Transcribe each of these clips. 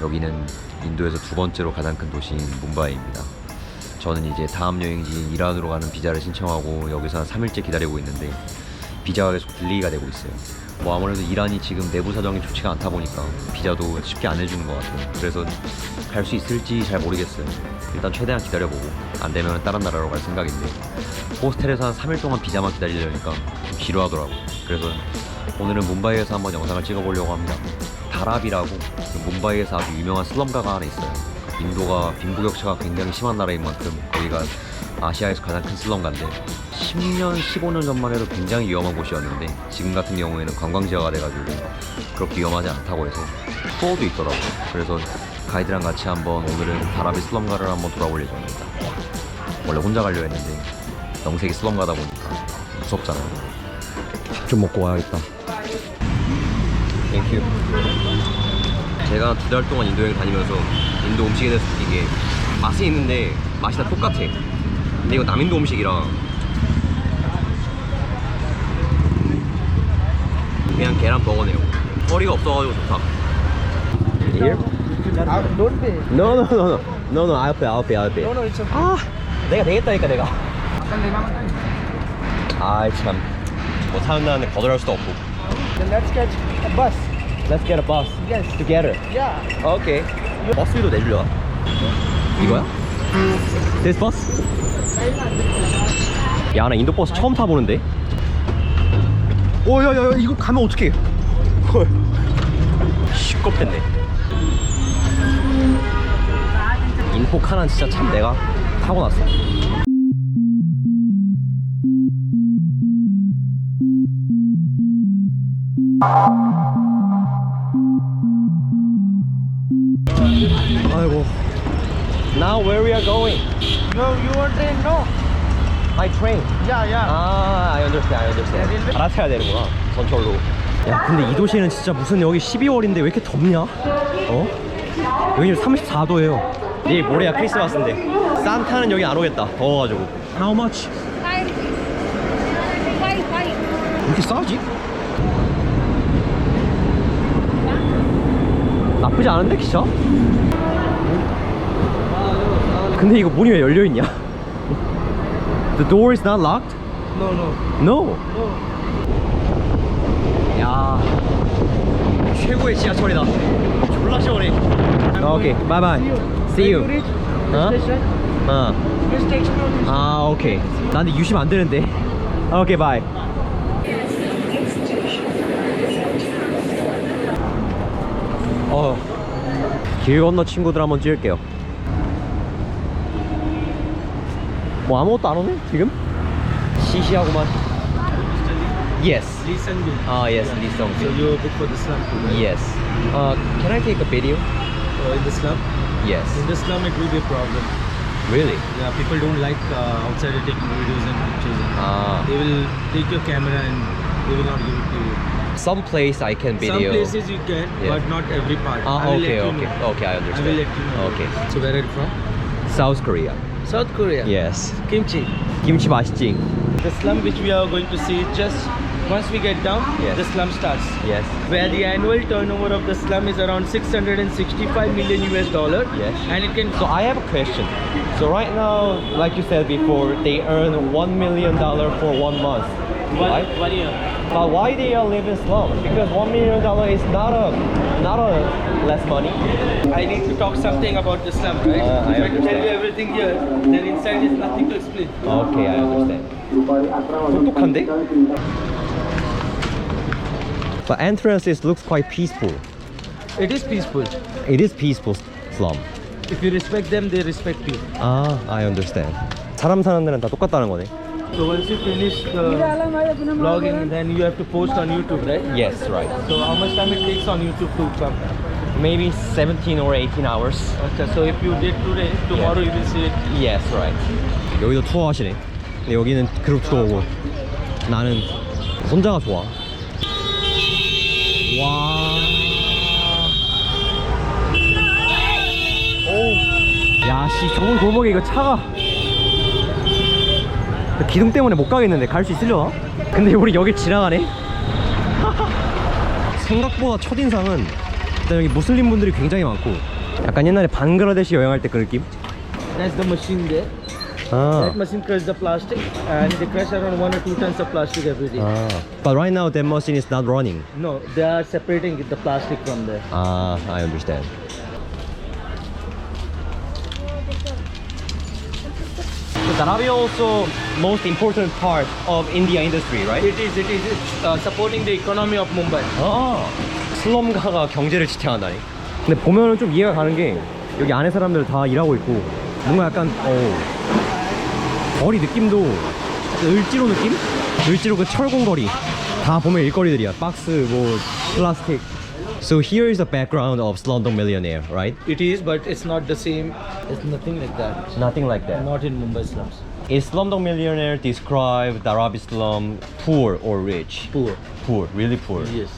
여기는 인도에서 두 번째로 가장 큰 도시인 뭄바이입니다. 저는 이제 다음 여행지인 이란으로 가는 비자를 신청하고 여기서 한 3일째 기다리고 있는데 비자가 계속 딜레이가 되고 있어요. 뭐 아무래도 이란이 지금 내부 사정이 좋지가 않다 보니까 비자도 쉽게 안 해주는 것 같아요. 그래서 갈 수 있을지 잘 모르겠어요. 일단 최대한 기다려보고 안 되면 다른 나라로 갈 생각인데 호스텔에서 한 3일 동안 비자만 기다리려니까 좀 지루하더라고요. 그래서 오늘은 뭄바이에서 한번 영상을 찍어보려고 합니다. 다랍이라고 뭄바이에서 아주 유명한 슬럼가가 하나 있어요. 인도가 빈부격차가 굉장히 심한 나라인 만큼 거기가 아시아에서 가장 큰 슬럼가인데 10년, 15년 전만 해도 굉장히 위험한 곳이었는데 지금 같은 경우에는 관광지화가 돼가지고 그렇게 위험하지 않다고 해서 투어도 있더라고요. 그래서 가이드랑 같이 한번 오늘은 다라비 슬럼가를 한번 돌아볼 예정입니다. 원래 혼자 가려 했는데 영색이 슬럼가다 보니까 무섭잖아요. 밥 좀 먹고 와야겠다. 땡큐. 제가 2달 동안 인도 여행 다니면서 인도 음식에 대해서 이게 맛이 있는데 맛이 다 똑같아. 근데 이거 남인도 음식이라 그냥 계란 버거네요. 허리가 없어가지고 좋다. Here? Don't pay. No, no, no, no. No, no, I'll pay, I'll pay, I'll pay. No, no, it's okay. 아, 내가 되겠다니까 내가. 아이 참. 뭐 사는다는데 거절할 수도 없고. Then let's catch a bus. Let's get a bus. Yes. Together. Yeah. Okay. 버스비도 내주려나? 이거야? This bus? 야, 나 인도 버스 처음 타보는데? 오, 야, 이거 가면 어떡해? 헐. 시끄럽겠네. 인폭 하나는 진짜 참 내가 타고났어. 아이고. Now where we are going? No, you want train? No. By train. Yeah, yeah. 아, I understand. 갈아타야 되는구나. 전철로. 야, 근데 이 도시는 진짜 무슨 여기 12월인데 왜 이렇게 덥냐? 어? 여기 34도예요. 내일 모레야 크리스마스인데. 산타는 여기 안 오겠다. 더워가지고. How much? 왜 이렇게 싸지? 나쁘지 않은데 기차? 근데 이거 문이 왜 열려있냐? The door is not locked? No, no. No. No. 야, 최고의 지하철이다. 졸라 시원해. 오케이, bye bye. See you. When you reach Huh? the station, 어. just text me on this. 아, 오케이. 나 근데 유심 안 되는데. 오케이, bye. 길 건너 친구들 한번 찍을게요. 뭐 아무것도 안 오네 지금? 시시하구만. Yes. Lee Sung-bil. Ah, yes, Lee Sung-bil. So you book for the slum too, right? Yes. Can I take a video? In the slum? Yes. In the slum it will be a problem. Really? Yeah, people don't like outside taking videos and pictures. Ah. They will take your camera and they will not give it to you. Some place I can video. Some places you can, Yeah. but not every part. Ah, I will okay, let you okay. know. Okay, I I understand. will let you know. Okay. So where are you from? South Korea. South Korea. Yes. Kimchi. 김치 맛있지? The slum which we are going to see just once we get down, Yes. the slum starts. Yes. Where the annual turnover of the slum is around 665 million US dollar. Yes. And it can So I have a question. So right now, like you said before, they earn $1 million for 1 month, right? 1 year. But why they are living slum? Because $1 million is not a less money. I need to talk something about the slum, right? I If I tell understand. you everything here, then inside is nothing to explain. Okay, I understand. 똑똑한데? The entrance looks quite peaceful. It is peaceful. It is peaceful slum. If you respect them, they respect you. 아, I understand. 사람 사는 데는 다 똑같다는 거네. So once you finish the vlogging, then you have to post on YouTube, right? Yes, right. So how much time it takes on YouTube to come? Maybe 17 or 18 hours. Okay, so if you did today, tomorrow you will see it. Yes, right. 여기도 투어 하시네. 근데 여기는 그룹 투어고 나는 혼자가 좋아. 와. 오. 야, 씨, 좁은 골목에 이거 차가 기둥 때문에 못 가겠는데 갈 수 있으려나? 근데 우리 여길 지나가네. 생각보다 첫인상은 일단 여기 무슬림 분들이 굉장히 많고 약간 옛날에 방글라데시 여행할 때 그 느낌? That's the machine there. 아. That machine crushes the plastic, and they crush around 1 or 2 tons of plastic every day. But right now that machine is not running. No, they are separating the plastic from there. I understand. So Dharavi also most important part of India industry, right? It is supporting the economy of Mumbai. 슬럼가가 경제를 지탱한다니. 근데 보면은 좀 이해가 가는 게 여기 안에 사람들 다 일하고 있고 뭔가 약간 거리 느낌도 을지로 느낌? 을지로 그 철공거리 다 보면 일거리들이야. 박스, 뭐 플라스틱. So here is the background of Slumdog Millionaire, right? It is, but it's not the same. It's nothing like that. Nothing like that. Not in Mumbai slums. Is Slumdog Millionaire describe Dharavi slum poor or rich? Poor. Poor, really poor. Yes.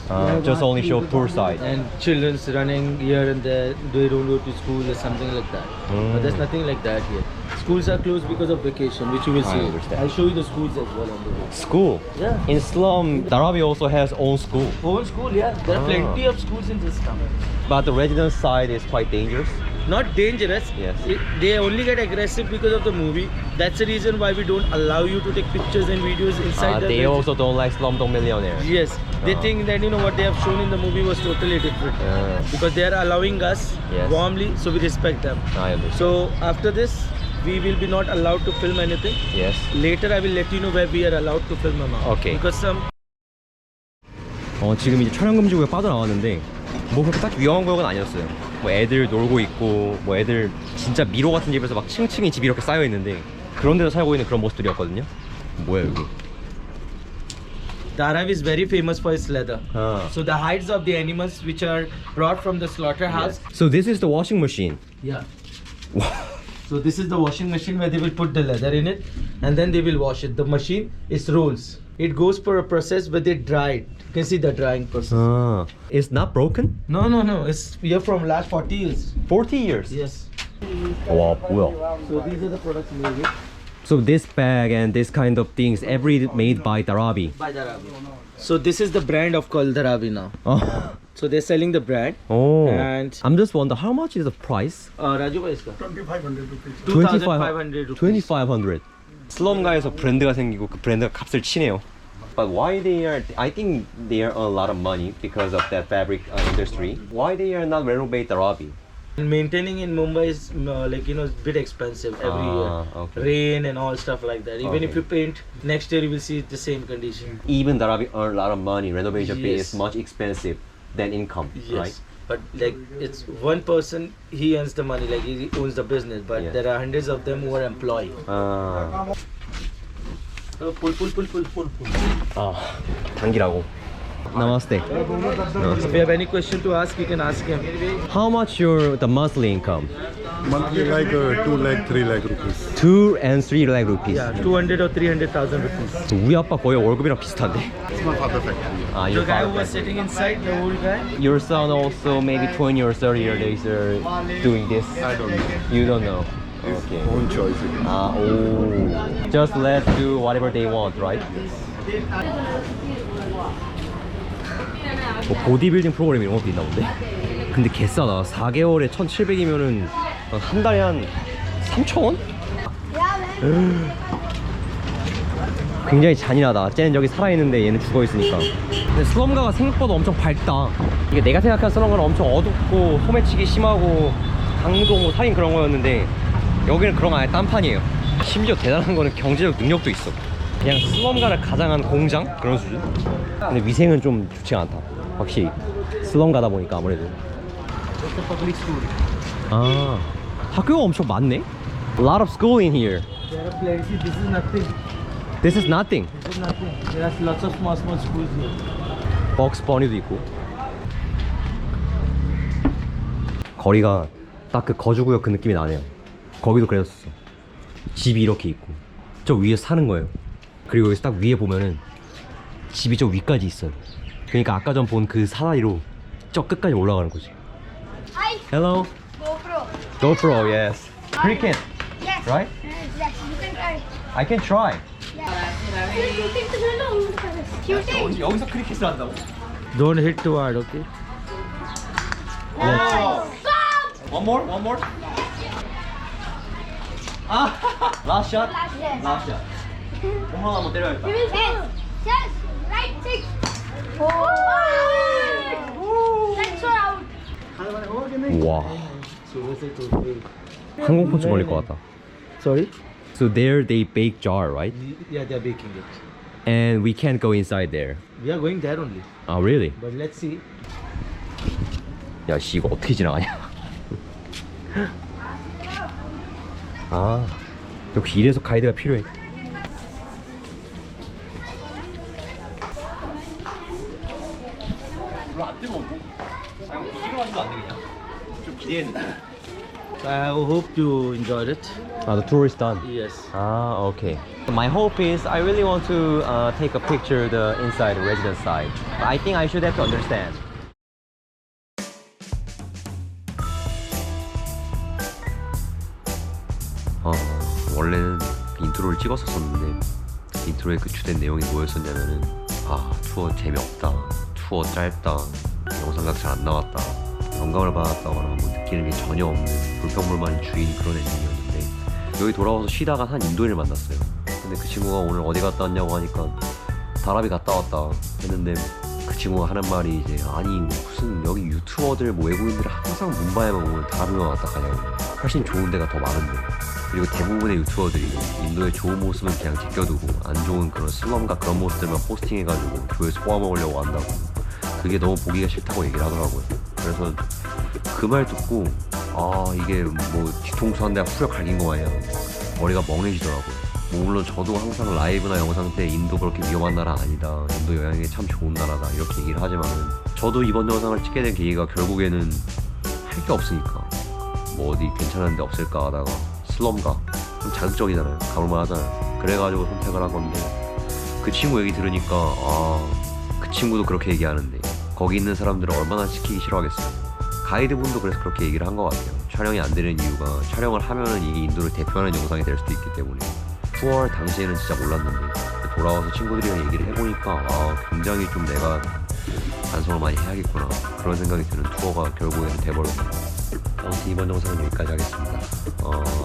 Just only show poor side. And children's running here and there, they don't go to school or something like that. But there's nothing like that here. Schools are closed because of vacation, which you will see. understand. I'll show you the schools as well on the way. School. Yeah. In slum, Dharavi also has own school. Own school, yeah. There are plenty of schools in this town. But the residence side is quite dangerous. Not dangerous. Yes. They only get aggressive because of the movie. That's the reason why we don't allow you to take pictures and videos inside the They residence. also don't like Slumdog Millionaire. Yes. They think that what they have shown in the movie was totally different. Because they are allowing us Yes. warmly, so we respect them. I understand. So after this, we will be not allowed to film anything. Yes. Later I will let you know where we are allowed to film or not. Okay. Because some 지금 이제 촬영 금지 구역 빠져나왔는데 뭐 그렇게 딱 위험한 구역은 아니었어요. 뭐 애들 놀고 있고 뭐 애들 진짜 미로 같은 집에서 막 층층이 집이 이렇게 쌓여 있는데 그런 데서 살고 있는 그런 모습들이었거든요. 뭐야 여기? Dharavi is very famous for its leather. Ah. So the hides of the animals which are brought from the slaughterhouse. So this is the washing machine. Yeah. So this is the washing machine where they will put the leather in it and then they will wash it. The machine is rolls. It goes for a process where they dry it. You can see the drying process. It's not broken? No. It's here from last 40 years. 40 years. Yes. 와 뭐야? So these are the products made here So this bag and this kind of things, every made by Dharavi. by Dharavi. So this is the brand of called Dharavi now. Oh. So they're selling the brand. Oh. And I'm just wondering how much is the price? Raju bhai iska 2,500 rupees. 2,500 rupees. 2,500. 슬럼가에서 브랜드가 생기고 그 브랜드가 값을 치네요. But why they are? I think they earn a lot of money because of that fabric industry. Why they are not renovate Dharavi? And maintaining in Mumbai is a bit expensive every year. Okay. Rain and all stuff like that. Even if Okay. you paint next year, you will see the same condition. Even Dharavi earn a lot of money. Renovation fee Yes. is much expensive than income, Yes. right? But like it's one person, he earns the money, like he owns the business. But Yes. there are hundreds of them who are employed. So pull. 당기라고. Namaste. If you have any question to ask, you can ask him. How much the monthly income? Monthly like 2 lakh, 3 lakh rupees. 2 and 3 lakh rupees. Yeah, 200 or 300,000 rupees. 우리 아빠 거의 월급이랑 비슷한데. It's my father factory. The your guy father who was factory. sitting inside, the old guy. Your son also maybe 20 or 30 years are doing this. I don't know. You don't know. Okay. Own choice. Just let do whatever they want, right? 뭐 보디빌딩 프로그램 이런 것도 있나 본데? 근데 개싸다. 4개월에 1,700이면은 한 달에 한 3,000원? 굉장히 잔인하다. 쟤는 여기 살아있는데 얘는 죽어있으니까. 근데 슬럼가가 생각보다 엄청 밝다. 이게 내가 생각한 슬럼가는 엄청 어둡고 소매치기 심하고 강도 살인 그런 거였는데 여기는 그런 거 아예 딴판이에요. 심지어 대단한 거는 경제적 능력도 있어. 그냥 슬럼가를 가장한 공장? 그런 수준? 근데 위생은 좀 좋지가 않다. 확실히 슬럼가다 보니까 아무래도. It's a public school. 아, 학교가 엄청 많네? A lot of school in here. There are plenty. This is nothing. This is nothing. This is nothing. There are lots of small schools here. 벅스 버니도 있고. 거리가 딱 그 거주구역 그 느낌이 나네요. 거기도 그랬었어. 집이 이렇게 있고 저 위에 사는 거예요. 그리고 여기서 딱 위에 보면은 집이 저 위까지 있어요. 그러니까 아까 전 본 그 사다리로 저 끝까지 올라가는 거지. Hi, Hello. GoPro. GoPro, yes. Cricket, Yes. right? Yes, you can try. I can try. Shooting. 여기서 크리켓을 한다고? Don't hit too hard, okay? One more, one more. 아, last shot. Yes. Last shot. 홈런 한번 때려야겠다. Yes. Yes. Right six. Oh. That's all out. 와, 항공포츠 걸릴 것 같다. Sorry? So there they bake jar, right? Yeah, they're baking it. And we can't go inside there. We are going there only. Oh, really? But let's see. 야, 씨 이거 어떻게 지나가냐? 아, 역시 이래서 가이드가 필요해. 별로 안 뜨거운데? 아, 이거 부드러워지도 안 되겠냐? 좀 기대했는데. I hope you enjoyed it. Ah, the tour is done. Yes. Ah, okay. My hope is I really want to take a picture the inside residence side. But I think I should have to understand. 원래는 인트로를 찍었었는데 인트로에 그 주된 내용이 뭐였었냐면은 투어 재미없다, 투어 짧다, 영상각 잘 안 나왔다, 영감을 받았다거나 뭐 느끼는 게 전혀 없는 불평불만이 주인 그런 엔딩이었는데 여기 돌아와서 쉬다가 한 인도인을 만났어요. 근데 그 친구가 오늘 어디 갔다 왔냐고 하니까 다라비 갔다 왔다 했는데 그 친구가 하는 말이 이제 아니 무슨 여기 유튜버들 뭐 외국인들이 항상 뭄바이에만 오면 다라비만 왔다 가냐고 훨씬 좋은 데가 더 많은데 그리고 대부분의 유튜버들이 인도의 좋은 모습은 그냥 제껴두고 안 좋은 그런 슬럼과 그런 모습들만 포스팅해가지고 조회수 뽑아먹으려고 한다고 그게 너무 보기가 싫다고 얘기를 하더라고요. 그래서 그 말 듣고 이게 뭐 뒤통수 한 대가 후려 갈긴 거 마냥 머리가 멍해지더라고요. 뭐 물론 저도 항상 라이브나 영상 때 인도 그렇게 위험한 나라 아니다, 인도 여행이 참 좋은 나라다 이렇게 얘기를 하지만은 저도 이번 영상을 찍게 된 계기가 결국에는 할 게 없으니까 뭐 어디 괜찮은 데 없을까 하다가 슬럼가 좀 자극적이잖아요. 가볼만 하잖아요. 그래가지고 선택을 한 건데 그 친구 얘기 들으니까 그 친구도 그렇게 얘기하는데 거기 있는 사람들은 얼마나 시키기 싫어하겠어요. 가이드분도 그래서 그렇게 얘기를 한 것 같아요. 촬영이 안 되는 이유가 촬영을 하면은 이게 인도를 대표하는 영상이 될 수도 있기 때문에. 투어 당시에는 진짜 몰랐는데 돌아와서 친구들이랑 얘기를 해보니까 굉장히 좀 내가 반성을 많이 해야겠구나 그런 생각이 드는 투어가 결국에는 돼버렸네요. 아무튼 이번 영상은 여기까지 하겠습니다.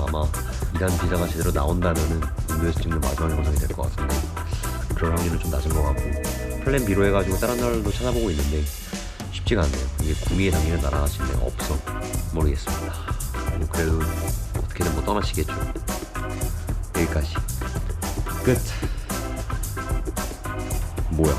아마 이란 비자가 제대로 나온다면은 인도에서 찍는 마지막 영상이 될 것 같은데 그럴 확률은 좀 낮은 것 같고 플랜 B로 해가지고 다른 나라도 찾아보고 있는데 쉽지가 않네요. 이게 구미에 담기는 나라가 지금 없어. 모르겠습니다. 뭐 그래도 어떻게든 뭐 떠나시겠죠. 여기까지 끝. 뭐야?